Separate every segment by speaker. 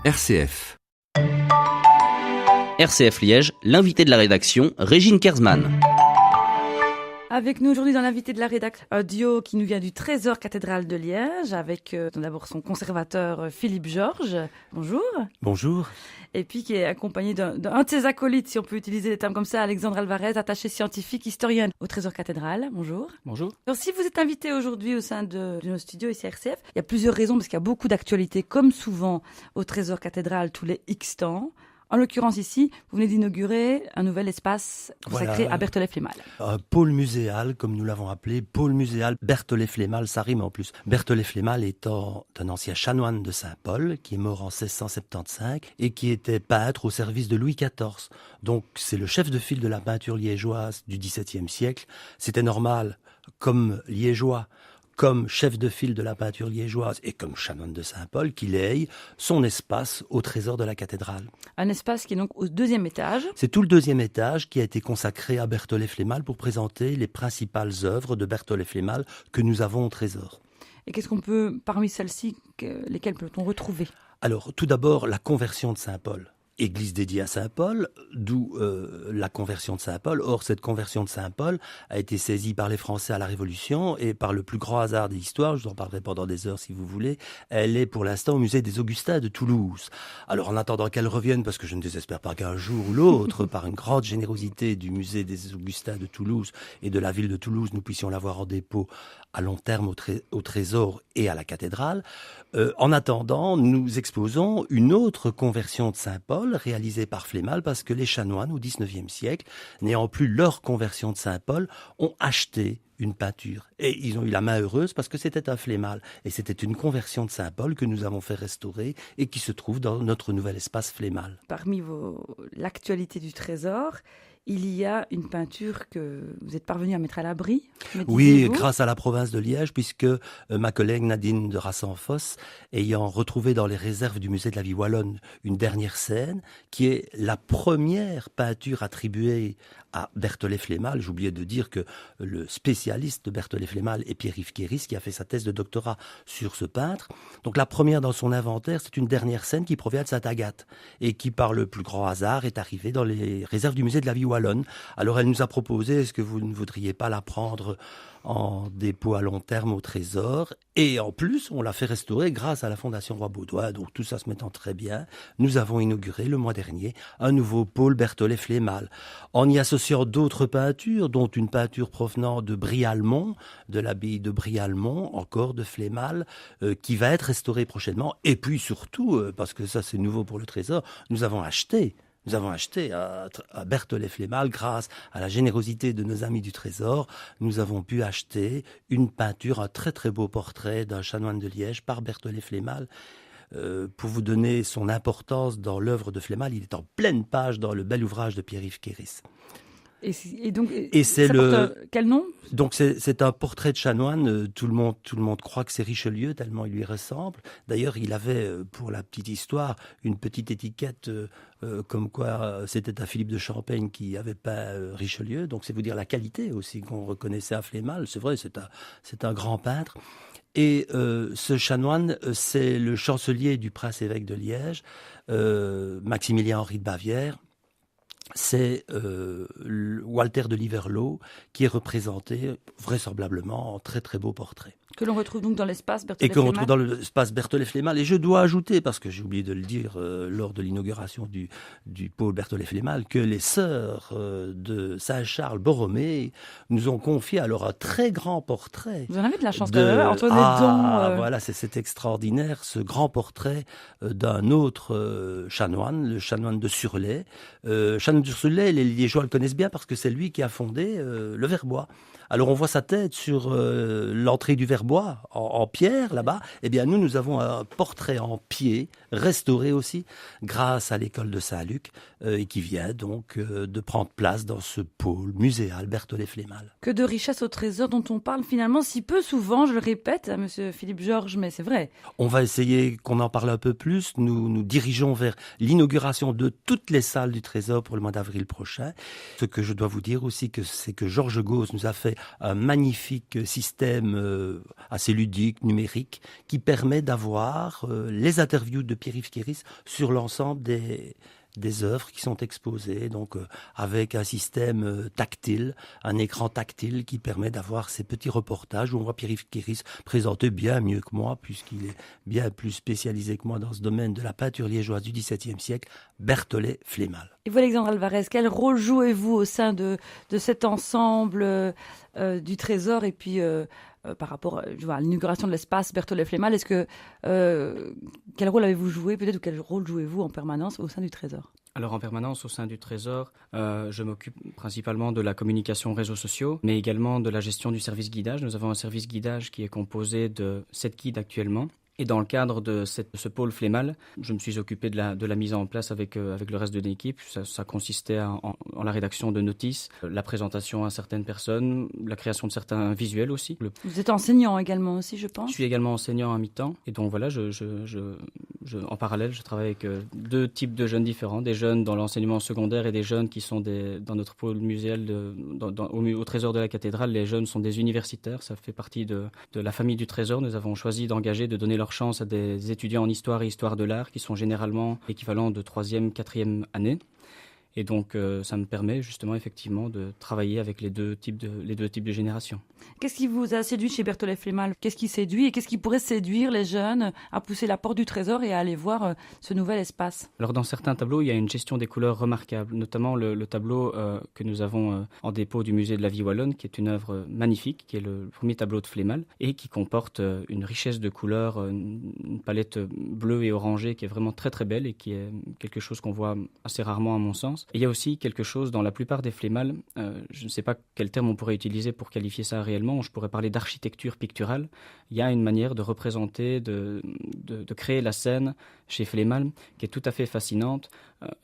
Speaker 1: RCF.
Speaker 2: RCF Liège, l'invité de la rédaction, Régine Kersman.
Speaker 3: Avec nous aujourd'hui dans l'invité de la rédaction, un duo qui nous vient du Trésor cathédrale de Liège, avec d'abord son conservateur Philippe Georges. Bonjour.
Speaker 4: Bonjour.
Speaker 3: Et puis qui est accompagné d'un de ses acolytes, si on peut utiliser les termes comme ça, Alexandre Alvarez, attaché scientifique, historien au Trésor cathédrale. Bonjour.
Speaker 4: Bonjour.
Speaker 3: Alors si vous êtes invité aujourd'hui au sein de nos studios ici à RCF, il y a plusieurs raisons, parce qu'il y a beaucoup d'actualités, comme souvent au Trésor cathédrale tous les X temps. En l'occurrence ici, vous venez d'inaugurer un nouvel espace consacré à Berthollet-Flémal.
Speaker 4: Un pôle muséal, comme nous l'avons appelé, pôle muséal Berthollet-Flémal, ça rime en plus. Berthollet-Flémal étant un ancien chanoine de Saint-Paul, qui est mort en 1675 et qui était peintre au service de Louis XIV. Donc c'est le chef de file de la peinture liégeoise du XVIIe siècle. C'était normal, comme liégeois, comme chef de file de la peinture liégeoise et comme chanoine de Saint-Paul, qu'il ait son espace au trésor de la cathédrale.
Speaker 3: Un espace qui est donc au deuxième étage.
Speaker 4: C'est tout le deuxième étage qui a été consacré à Berthollet-Flémal pour présenter les principales œuvres de Berthollet-Flémal que nous avons au trésor.
Speaker 3: Et qu'est-ce qu'on peut, parmi celles-ci, lesquelles peut-on retrouver ?
Speaker 4: Alors, tout d'abord, la conversion de Saint-Paul. Église dédiée à Saint-Paul, d'où la conversion de Saint-Paul. Or, cette conversion de Saint-Paul a été saisie par les Français à la Révolution et par le plus grand hasard de l'histoire, je vous en parlerai pendant des heures si vous voulez, elle est pour l'instant au musée des Augustins de Toulouse. Alors, en attendant qu'elle revienne, parce que je ne désespère pas qu'un jour ou l'autre, par une grande générosité du musée des Augustins de Toulouse et de la ville de Toulouse, nous puissions l'avoir en dépôt à long terme au trésor et à la cathédrale. En attendant, nous exposons une autre conversion de Saint-Paul réalisée par Flémal parce que les chanoines au XIXe siècle, n'ayant plus leur conversion de Saint-Paul, ont acheté une peinture. Et ils ont eu la main heureuse parce que c'était un Flémal. Et c'était une conversion de Saint-Paul que nous avons fait restaurer et qui se trouve dans notre nouvel espace Flémal.
Speaker 3: Parmi l'actualité du trésor, il y a une peinture que vous êtes parvenu à mettre à l'abri.
Speaker 4: Oui, grâce à la province de Liège, puisque ma collègue Nadine de Rassenfoss, ayant retrouvé dans les réserves du musée de la vie wallonne une dernière scène, qui est la première peinture attribuée à Berthollet-Flémal. J'ai oublié de dire que le spécialiste de Berthollet-Flémal est Pierre-Yves Kéris, qui a fait sa thèse de doctorat sur ce peintre. Donc la première dans son inventaire, c'est une dernière scène qui provient de Sainte-Agathe et qui, par le plus grand hasard, est arrivée dans les réserves du musée de la vie wallonne. Alors elle nous a proposé, est-ce que vous ne voudriez pas la prendre en dépôt à long terme au trésor? Et en plus, on l'a fait restaurer grâce à la Fondation Roi Baudouin. Donc tout ça se mettant très bien, nous avons inauguré le mois dernier un nouveau pôle Berthollet-Flémal, en y associant d'autres peintures, dont une peinture provenant de Brialmont, de l'abbaye de Brialmont, encore de Flémal, qui va être restaurée prochainement. Et puis surtout, parce que ça c'est nouveau pour le trésor, nous avons acheté à Berthollet-Flémal, grâce à la générosité de nos amis du Trésor, nous avons pu acheter une peinture, un très très beau portrait d'un chanoine de Liège par Berthollet-Flémal. Pour vous donner son importance dans l'œuvre de Flémal, il est en pleine page dans le bel ouvrage de Pierre-Yves Kéris.
Speaker 3: Et donc,
Speaker 4: c'est
Speaker 3: quel nom ?
Speaker 4: Donc c'est un portrait de chanoine. Tout le monde croit que c'est Richelieu tellement il lui ressemble. D'ailleurs, il avait, pour la petite histoire, une petite étiquette comme quoi c'était un Philippe de Champaigne qui avait peint Richelieu. Donc c'est vous dire la qualité aussi qu'on reconnaissait à Flémal. C'est vrai, c'est un grand peintre. Et ce chanoine, c'est le chancelier du prince-évêque de Liège, Maximilien-Henri de Bavière. C'est Walter de Liverlot qui est représenté vraisemblablement en très très beau portrait.
Speaker 3: Que l'on retrouve donc dans l'espace Berthollet-Flémal.
Speaker 4: Et que l'on retrouve dans l'espace Berthollet-Flémal. Et je dois ajouter, parce que j'ai oublié de le dire lors de l'inauguration du pôle Berthollet-Flémal, que les sœurs de Saint-Charles-Borromée nous ont confié alors un très grand portrait.
Speaker 3: Vous en avez de la chance entre les dons.
Speaker 4: Voilà, c'est extraordinaire, ce grand portrait d'un autre chanoine, le chanoine de Surlay. Chanoine de Surlay, les Liégeois le connaissent bien parce que c'est lui qui a fondé le Verbois. Alors on voit sa tête sur l'entrée du Verbois, en pierre là-bas. Eh bien nous avons un portrait en pied, restauré aussi, grâce à l'école de Saint-Luc, et qui vient donc de prendre place dans ce pôle muséal Berthollet-Flémal.
Speaker 3: Que de richesse au trésor dont on parle finalement si peu souvent, je le répète à monsieur Philippe Georges, mais c'est vrai.
Speaker 4: On va essayer qu'on en parle un peu plus. Nous dirigeons vers l'inauguration de toutes les salles du trésor pour le mois d'avril prochain. Ce que je dois vous dire aussi, c'est que Georges Gauss nous a fait un magnifique système assez ludique, numérique, qui permet d'avoir les interviews de Pierre-Yves Kéris sur l'ensemble des œuvres qui sont exposées, donc avec un système tactile, un écran tactile qui permet d'avoir ces petits reportages où on voit Pierre-Yves Kéris présenter bien mieux que moi, puisqu'il est bien plus spécialisé que moi dans ce domaine de la peinture liégeoise du XVIIe siècle, Berthollet Flémal.
Speaker 3: Et vous, Alexandre Alvarez, quel rôle jouez-vous au sein de cet ensemble du Trésor et puis par rapport à l'inauguration de l'espace Berthollet Flémal, quel rôle avez-vous joué peut-être ou quel rôle jouez-vous en permanence au sein du Trésor ?
Speaker 1: Alors en permanence au sein du Trésor, je m'occupe principalement de la communication réseaux sociaux, mais également de la gestion du service guidage. Nous avons un service guidage qui est composé de 7 guides actuellement. Et dans le cadre de ce pôle Flémal, je me suis occupé de la mise en place avec le reste de l'équipe. Ça consistait en la rédaction de notices, la présentation à certaines personnes, la création de certains visuels aussi.
Speaker 3: Vous êtes enseignant également aussi, je pense.
Speaker 1: Je suis également enseignant à mi-temps. Et donc voilà, en parallèle, je travaille avec 2 types de jeunes différents. Des jeunes dans l'enseignement secondaire et des jeunes qui sont dans notre pôle muséal au Trésor de la Cathédrale. Les jeunes sont des universitaires. Ça fait partie de la famille du Trésor. Nous avons choisi d'engager, de donner leur chance à des étudiants en histoire et histoire de l'art qui sont généralement équivalents de 3e, 4e année. Et donc, ça me permet justement effectivement de travailler avec les deux types de générations.
Speaker 3: Qu'est-ce qui vous a séduit chez Berthollet Flémal ? Qu'est-ce qui séduit et qu'est-ce qui pourrait séduire les jeunes à pousser la porte du Trésor et à aller voir ce nouvel espace ?
Speaker 1: Alors, dans certains tableaux, il y a une gestion des couleurs remarquable, notamment le tableau que nous avons en dépôt du musée de la Vie Wallonne, qui est une œuvre magnifique, qui est le premier tableau de Flémal et qui comporte une richesse de couleurs, une palette bleue et orangée qui est vraiment très très belle et qui est quelque chose qu'on voit assez rarement à mon sens. Et il y a aussi quelque chose dans la plupart des Flémals, je ne sais pas quel terme on pourrait utiliser pour qualifier ça réellement, je pourrais parler d'architecture picturale. Il y a une manière de représenter, de créer la scène chez Flémal qui est tout à fait fascinante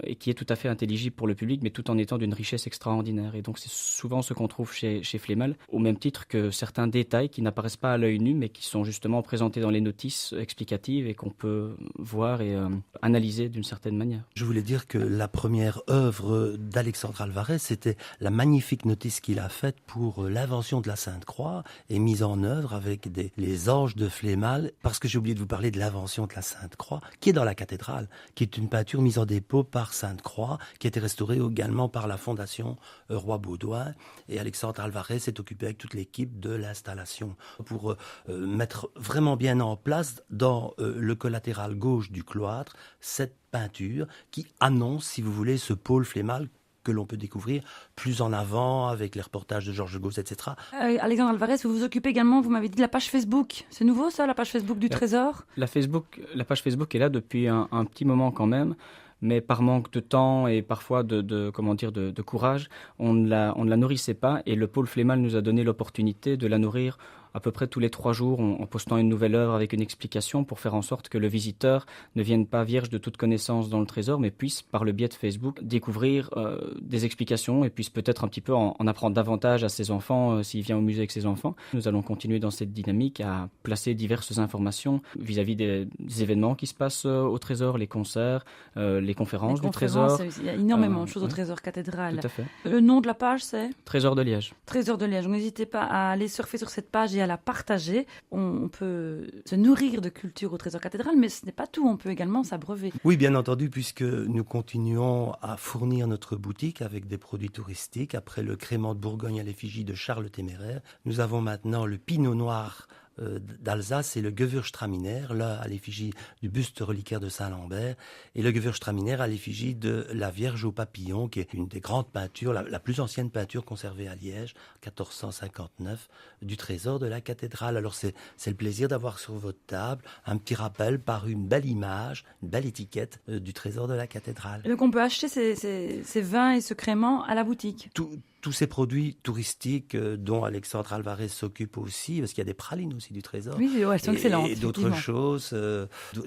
Speaker 1: et qui est tout à fait intelligible pour le public, mais tout en étant d'une richesse extraordinaire. Et donc c'est souvent ce qu'on trouve chez Flémal, au même titre que certains détails qui n'apparaissent pas à l'œil nu, mais qui sont justement présentés dans les notices explicatives et qu'on peut voir et analyser d'une certaine manière.
Speaker 4: Je voulais dire que la première œuvre d'Alexandre Alvarez, c'était la magnifique notice qu'il a faite pour l'invention de la Sainte-Croix et mise en œuvre avec les anges de Flémal, parce que j'ai oublié de vous parler de l'invention de la Sainte-Croix, qui est dans la cathédrale, qui est une peinture mise en dépôt par Sainte-Croix, qui a été restaurée également par la Fondation Roi Baudouin. Et Alexandre Alvarez s'est occupé avec toute l'équipe de l'installation pour mettre vraiment bien en place dans le collatéral gauche du cloître cette peinture qui annonce, si vous voulez, ce pôle Flémal que l'on peut découvrir plus en avant avec les reportages de Georges Gauss, etc.
Speaker 3: Alexandre Alvarez, vous vous occupez également, vous m'avez dit, de la page Facebook. C'est nouveau ça, la page Facebook du Trésor ?
Speaker 1: La page Facebook est là depuis un petit moment quand même. Mais par manque de temps et parfois de courage, on ne la nourrissait pas et le pôle Flémal nous a donné l'opportunité de la nourrir à peu près tous les 3 jours en postant une nouvelle œuvre avec une explication pour faire en sorte que le visiteur ne vienne pas vierge de toute connaissance dans le Trésor, mais puisse, par le biais de Facebook, découvrir des explications et puisse peut-être un petit peu en apprendre davantage à ses enfants s'il vient au musée avec ses enfants. Nous allons continuer dans cette dynamique à placer diverses informations vis-à-vis des événements qui se passent au Trésor, les concerts, les conférences du Trésor.
Speaker 3: Il y a énormément de choses au Trésor cathédrale.
Speaker 1: Tout à fait.
Speaker 3: Le nom de la page, c'est ?
Speaker 1: Trésor de Liège.
Speaker 3: Trésor de Liège. Donc, n'hésitez pas à aller surfer sur cette page et à la partager. On peut se nourrir de culture au Trésor cathédrale, mais ce n'est pas tout. On peut également s'abreuver.
Speaker 4: Oui, bien entendu, puisque nous continuons à fournir notre boutique avec des produits touristiques. Après le crément de Bourgogne à l'effigie de Charles le Téméraire, nous avons maintenant le Pinot Noir d'Alsace et le Gewürztraminer, là à l'effigie du buste reliquaire de Saint-Lambert, et le Gewürztraminer à l'effigie de la Vierge aux papillons, qui est une des grandes peintures, la plus ancienne peinture conservée à Liège, 1459, du Trésor de la cathédrale. Alors c'est le plaisir d'avoir sur votre table un petit rappel par une belle image, une belle étiquette du Trésor de la cathédrale.
Speaker 3: Et donc on peut acheter ces vins et ce crément à la boutique.
Speaker 4: Tous ces produits touristiques dont Alexandre Alvarez s'occupe aussi, parce qu'il y a des pralines aussi du Trésor.
Speaker 3: Oui, elles sont excellentes.
Speaker 4: Et d'autres choses,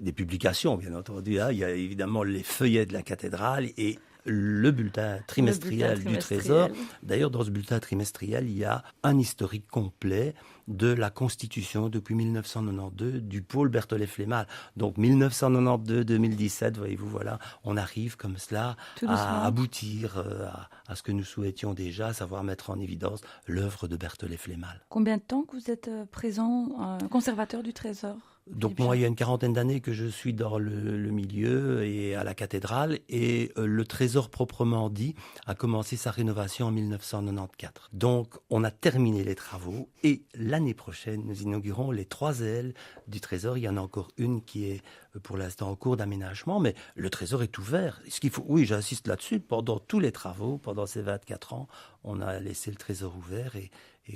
Speaker 4: des publications bien entendu. Hein. Il y a évidemment les feuillets de la cathédrale et le bulletin trimestriel du Trésor. D'ailleurs, dans ce bulletin trimestriel, il y a un historique complet de la constitution depuis 1992 du pôle Berthollet-Flémal. Donc 1992-2017, voyez-vous, voilà, on arrive comme cela à aboutir à ce que nous souhaitions déjà, à savoir mettre en évidence l'œuvre de Berthollet-Flémal.
Speaker 3: Combien de temps que vous êtes présent, conservateur du Trésor ?
Speaker 4: Donc moi, il y a une quarantaine d'années que je suis dans le milieu et à la cathédrale, et le Trésor proprement dit a commencé sa rénovation en 1994. Donc on a terminé les travaux et l'année prochaine, nous inaugurons les 3 ailes du Trésor. Il y en a encore une qui est pour l'instant en cours d'aménagement, mais le Trésor est ouvert. Ce qu'il faut, oui, j'insiste là-dessus, pendant tous les travaux, pendant ces 24 ans, on a laissé le Trésor ouvert et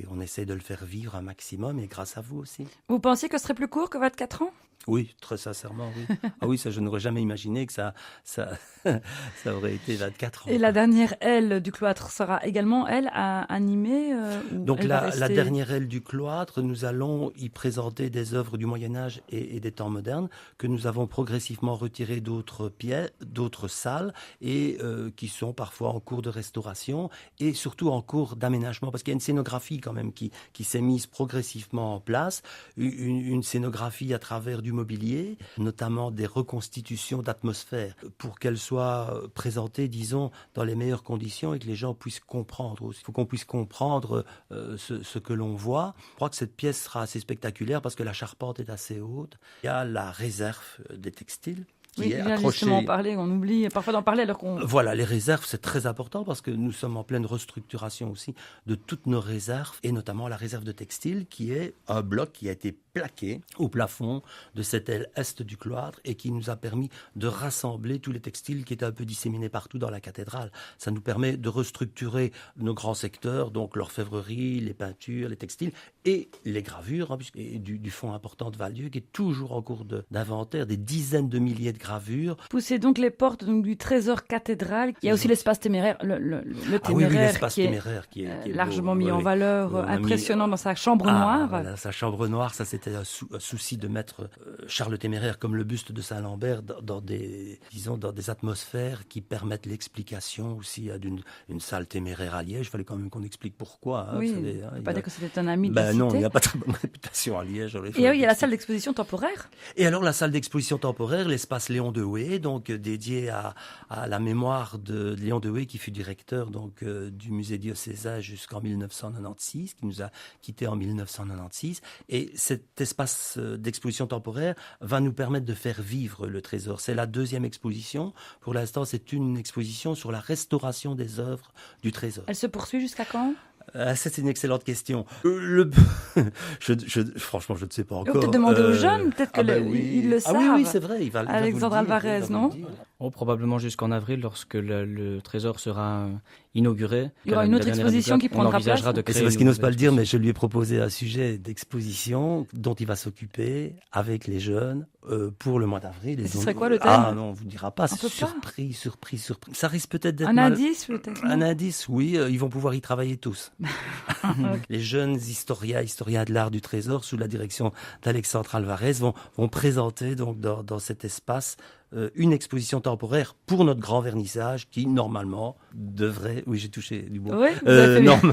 Speaker 4: on essaie de le faire vivre un maximum, et grâce à vous aussi.
Speaker 3: Vous pensiez que ce serait plus court que 24 ans ?
Speaker 4: Oui, très sincèrement, oui. Ah oui, ça, je n'aurais jamais imaginé que ça aurait été 24 ans.
Speaker 3: Et la dernière aile du cloître sera également, elle, animée
Speaker 4: Donc la dernière aile du cloître, nous allons y présenter des œuvres du Moyen-Âge et des temps modernes que nous avons progressivement retirées d'autres pièces, d'autres salles, et qui sont parfois en cours de restauration et surtout en cours d'aménagement, parce qu'il y a une scénographie quand même qui s'est mise progressivement en place, une scénographie à travers du mobilier, notamment des reconstitutions d'atmosphère, pour qu'elles soient présentées, disons, dans les meilleures conditions et que les gens puissent comprendre. Il faut qu'on puisse comprendre ce que l'on voit. Je crois que cette pièce sera assez spectaculaire parce que la charpente est assez haute. Il y a la réserve des textiles.
Speaker 3: Oui, il vient justement en parler, on oublie parfois d'en parler alors qu'on...
Speaker 4: Voilà, les réserves, c'est très important parce que nous sommes en pleine restructuration aussi de toutes nos réserves, et notamment la réserve de textile qui est un bloc qui a été plaqué au plafond de cette aile est du cloître et qui nous a permis de rassembler tous les textiles qui étaient un peu disséminés partout dans la cathédrale. Ça nous permet de restructurer nos grands secteurs, donc l'orfèvrerie, les peintures, les textiles et les gravures, et du fonds important de Valieu qui est toujours en cours d'inventaire, des dizaines de milliers de gravures.
Speaker 3: Poussez donc les portes du Trésor cathédral. Il y a aussi l'espace téméraire, le téméraire,
Speaker 4: l'espace téméraire qui est
Speaker 3: largement mis en valeur, impressionnant dans sa chambre noire.
Speaker 4: Voilà, sa chambre noire, ça c'était un souci de mettre Charles le Téméraire comme le buste de Saint-Lambert dans des atmosphères qui permettent l'explication aussi d'une salle téméraire à Liège. Il fallait quand même qu'on explique pourquoi.
Speaker 3: Oui,
Speaker 4: vous savez,
Speaker 3: pas dire que c'était un ami de la cité.
Speaker 4: Non, il n'y a pas très bonne réputation à Liège.
Speaker 3: Et oui, il y a la salle d'exposition temporaire.
Speaker 4: Et alors la salle d'exposition temporaire, l'espace Léon Dehoué, donc dédié à la mémoire de Léon Dehoué qui fut directeur donc du musée diocésain jusqu'en 1996, qui nous a quittés en 1996. Et cet espace d'exposition temporaire va nous permettre de faire vivre le Trésor. C'est la 2e exposition. Pour l'instant, c'est une exposition sur la restauration des œuvres du Trésor.
Speaker 3: Elle se poursuit jusqu'à quand ?
Speaker 4: C'est une excellente question. Franchement, je ne sais pas encore.
Speaker 3: Peut-être demander aux jeunes, peut-être qu'ils le savent.
Speaker 4: Oui, c'est vrai.
Speaker 3: Alexandre Alvarez, non ?
Speaker 1: Probablement jusqu'en avril, lorsque le Trésor sera inauguré.
Speaker 3: Il y aura une autre exposition qui prendra place.
Speaker 4: C'est parce qu'il n'ose pas le dire, mais je lui ai proposé un sujet d'exposition dont il va s'occuper avec les jeunes pour le mois d'avril.
Speaker 3: Ce serait quoi le thème ?
Speaker 4: Ah non, on ne vous dira pas. C'est surprise. Ça risque peut-être d'être...
Speaker 3: indice peut-être ?
Speaker 4: Un indice, oui. Ils vont pouvoir y travailler tous. Les jeunes historiens de l'art du Trésor, sous la direction d'Alexandre Alvarez, vont présenter donc dans cet espace une exposition temporaire pour notre grand vernissage qui, normalement, devrait... Oui, j'ai touché du bois.
Speaker 3: Oui,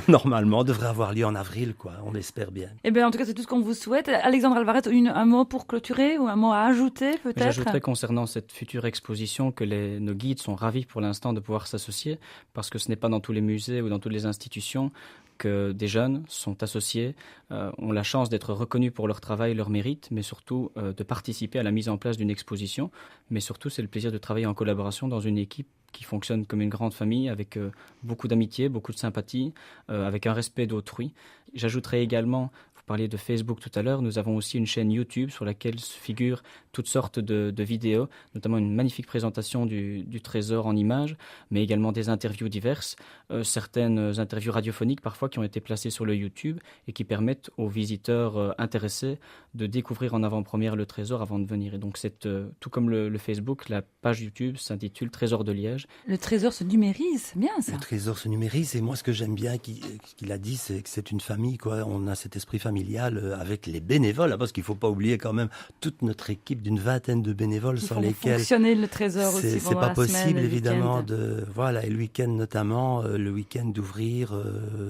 Speaker 4: normalement, devrait avoir lieu en avril, quoi. On l'espère bien.
Speaker 3: Eh bien, en tout cas, c'est tout ce qu'on vous souhaite. Alexandre Alvarez, un mot pour clôturer ou un mot à ajouter, peut-être ?
Speaker 1: J'ajouterais concernant cette future exposition que nos guides sont ravis pour l'instant de pouvoir s'associer, parce que ce n'est pas dans tous les musées ou dans toutes les institutions que des jeunes sont associés, ont la chance d'être reconnus pour leur travail, leur mérite, mais surtout de participer à la mise en place d'une exposition. Mais surtout, c'est le plaisir de travailler en collaboration dans une équipe qui fonctionne comme une grande famille, avec beaucoup d'amitié, beaucoup de sympathie, avec un respect d'autrui. J'ajouterais également... Vous parliez de Facebook tout à l'heure, nous avons aussi une chaîne YouTube sur laquelle figurent toutes sortes de vidéos, notamment une magnifique présentation du Trésor en images, mais également des interviews diverses, certaines interviews radiophoniques parfois qui ont été placées sur le YouTube et qui permettent aux visiteurs intéressés de découvrir en avant-première le Trésor avant de venir. Et donc c'est tout comme le Facebook, la page YouTube s'intitule Trésor de Liège.
Speaker 3: Le Trésor se numérise, bien ça.
Speaker 4: Le Trésor se numérise, et moi ce que j'aime bien qu'il a dit, c'est que c'est une famille, quoi. On a cet esprit familial familiale avec les bénévoles, parce qu'il ne faut pas oublier quand même toute notre équipe d'une vingtaine de bénévoles
Speaker 3: Il
Speaker 4: sans
Speaker 3: faut
Speaker 4: lesquels
Speaker 3: fonctionner le trésor aussi
Speaker 4: c'est
Speaker 3: pendant
Speaker 4: pas
Speaker 3: la
Speaker 4: possible
Speaker 3: semaine, le
Speaker 4: évidemment
Speaker 3: week-end.
Speaker 4: et le week-end notamment, le week-end d'ouvrir.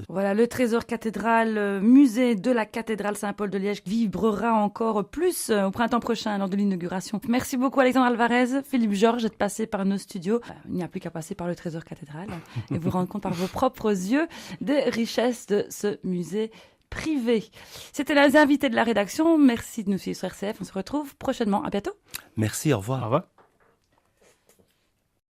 Speaker 3: Voilà, le Trésor cathédral, musée de la cathédrale Saint-Paul de Liège vibrera encore plus au printemps prochain lors de l'inauguration. Merci beaucoup Alexandre Alvarez, Philippe Georges d'être passé par nos studios. Il n'y a plus qu'à passer par le Trésor cathédral et vous rendre compte par vos propres yeux des richesses de ce musée privé. C'était les invités de la rédaction. Merci de nous suivre sur RCF. On se retrouve prochainement. À bientôt.
Speaker 4: Merci, au revoir.
Speaker 1: Au revoir.